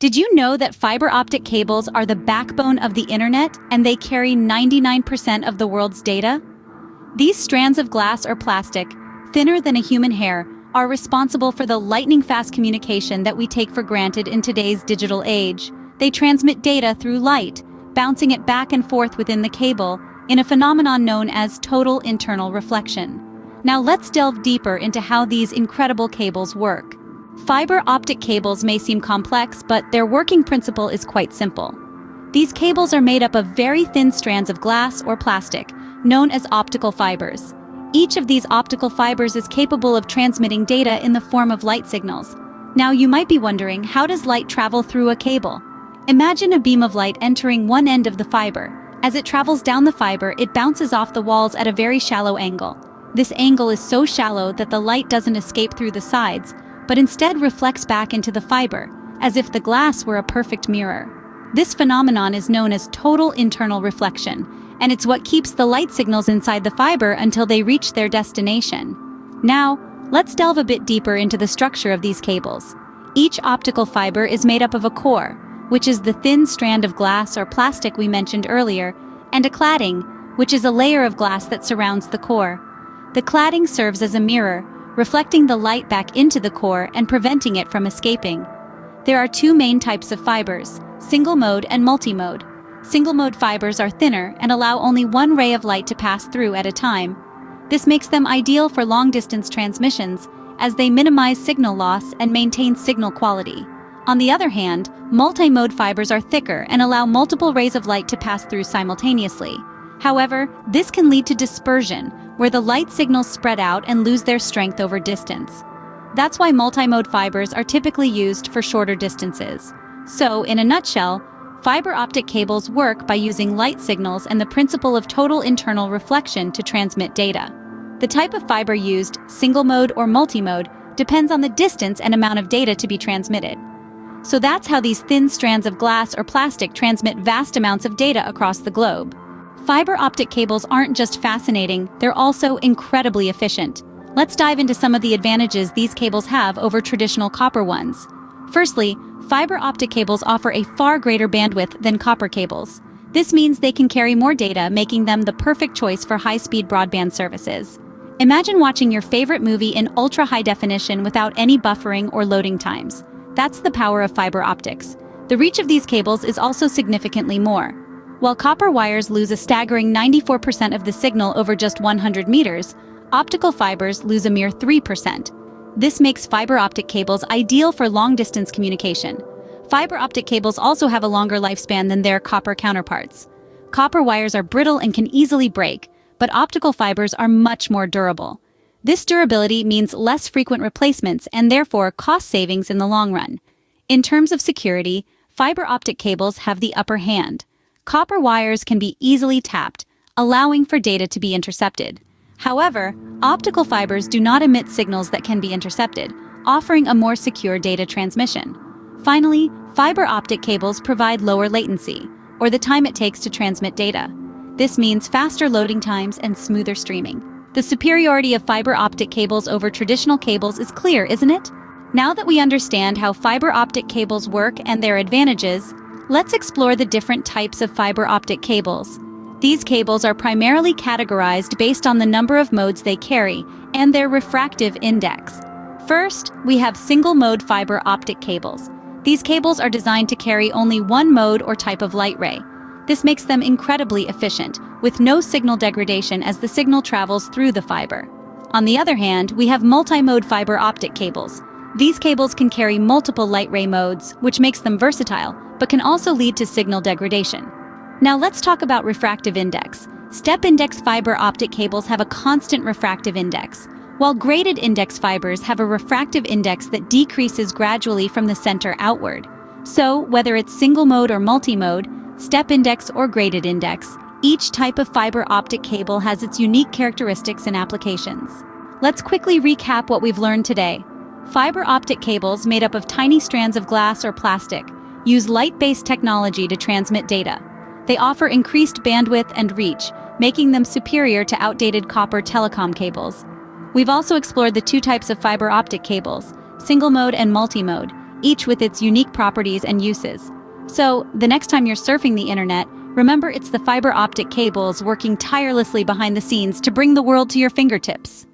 Did you know that fiber optic cables are the backbone of the internet and they carry 99% of the world's data? These strands of glass or plastic, thinner than a human hair, are responsible for the lightning-fast communication that we take for granted in today's digital age. They transmit data through light, bouncing it back and forth within the cable in a phenomenon known as total internal reflection. Now let's delve deeper into how these incredible cables work. Fiber optic cables may seem complex, but their working principle is quite simple. These cables are made up of very thin strands of glass or plastic, known as optical fibers. Each of these optical fibers is capable of transmitting data in the form of light signals. Now you might be wondering, how does light travel through a cable? Imagine a beam of light entering one end of the fiber. As it travels down the fiber, it bounces off the walls at a very shallow angle. This angle is so shallow that the light doesn't escape through the sides, but instead reflects back into the fiber, as if the glass were a perfect mirror. This phenomenon is known as total internal reflection, and it's what keeps the light signals inside the fiber until they reach their destination. Now, let's delve a bit deeper into the structure of these cables. Each optical fiber is made up of a core, which is the thin strand of glass or plastic we mentioned earlier, and a cladding, which is a layer of glass that surrounds the core. The cladding serves as a mirror, reflecting the light back into the core and preventing it from escaping. There are two main types of fibers, single-mode and multi-mode. Single-mode fibers are thinner and allow only one ray of light to pass through at a time. This makes them ideal for long-distance transmissions, as they minimize signal loss and maintain signal quality. On the other hand, multi-mode fibers are thicker and allow multiple rays of light to pass through simultaneously. However, this can lead to dispersion, where the light signals spread out and lose their strength over distance. That's why multi-mode fibers are typically used for shorter distances. So, in a nutshell, fiber optic cables work by using light signals and the principle of total internal reflection to transmit data. The type of fiber used, single-mode or multi-mode, depends on the distance and amount of data to be transmitted. So that's how these thin strands of glass or plastic transmit vast amounts of data across the globe. Fiber optic cables aren't just fascinating, they're also incredibly efficient. Let's dive into some of the advantages these cables have over traditional copper ones. Firstly, fiber optic cables offer a far greater bandwidth than copper cables. This means they can carry more data, making them the perfect choice for high-speed broadband services. Imagine watching your favorite movie in ultra-high definition without any buffering or loading times. That's the power of fiber optics. The reach of these cables is also significantly more. While copper wires lose a staggering 94% of the signal over just 100 meters, optical fibers lose a mere 3%. This makes fiber optic cables ideal for long-distance communication. Fiber optic cables also have a longer lifespan than their copper counterparts. Copper wires are brittle and can easily break, but optical fibers are much more durable. This durability means less frequent replacements and therefore cost savings in the long run. In terms of security, fiber optic cables have the upper hand. Copper wires can be easily tapped, allowing for data to be intercepted. However, optical fibers do not emit signals that can be intercepted, offering a more secure data transmission. Finally, fiber optic cables provide lower latency, or the time it takes to transmit data. This means faster loading times and smoother streaming. The superiority of fiber optic cables over traditional cables is clear, isn't it? Now that we understand how fiber optic cables work and their advantages, let's explore the different types of fiber optic cables. These cables are primarily categorized based on the number of modes they carry and their refractive index. First, we have single-mode fiber optic cables. These cables are designed to carry only one mode or type of light ray. This makes them incredibly efficient, with no signal degradation as the signal travels through the fiber. On the other hand, we have multi-mode fiber optic cables. These cables can carry multiple light ray modes, which makes them versatile, but can also lead to signal degradation. Now let's talk about refractive index. Step-index fiber optic cables have a constant refractive index, while graded index fibers have a refractive index that decreases gradually from the center outward. So, whether it's single-mode or multi-mode, step-index or graded index, each type of fiber optic cable has its unique characteristics and applications. Let's quickly recap what we've learned today. Fiber optic cables made up of tiny strands of glass or plastic use light-based technology to transmit data. They offer increased bandwidth and reach, making them superior to outdated copper telecom cables. We've also explored the two types of fiber optic cables, single-mode and multi-mode. each with its unique properties and uses. So, the next time you're surfing the internet, remember it's the fiber optic cables working tirelessly behind the scenes to bring the world to your fingertips.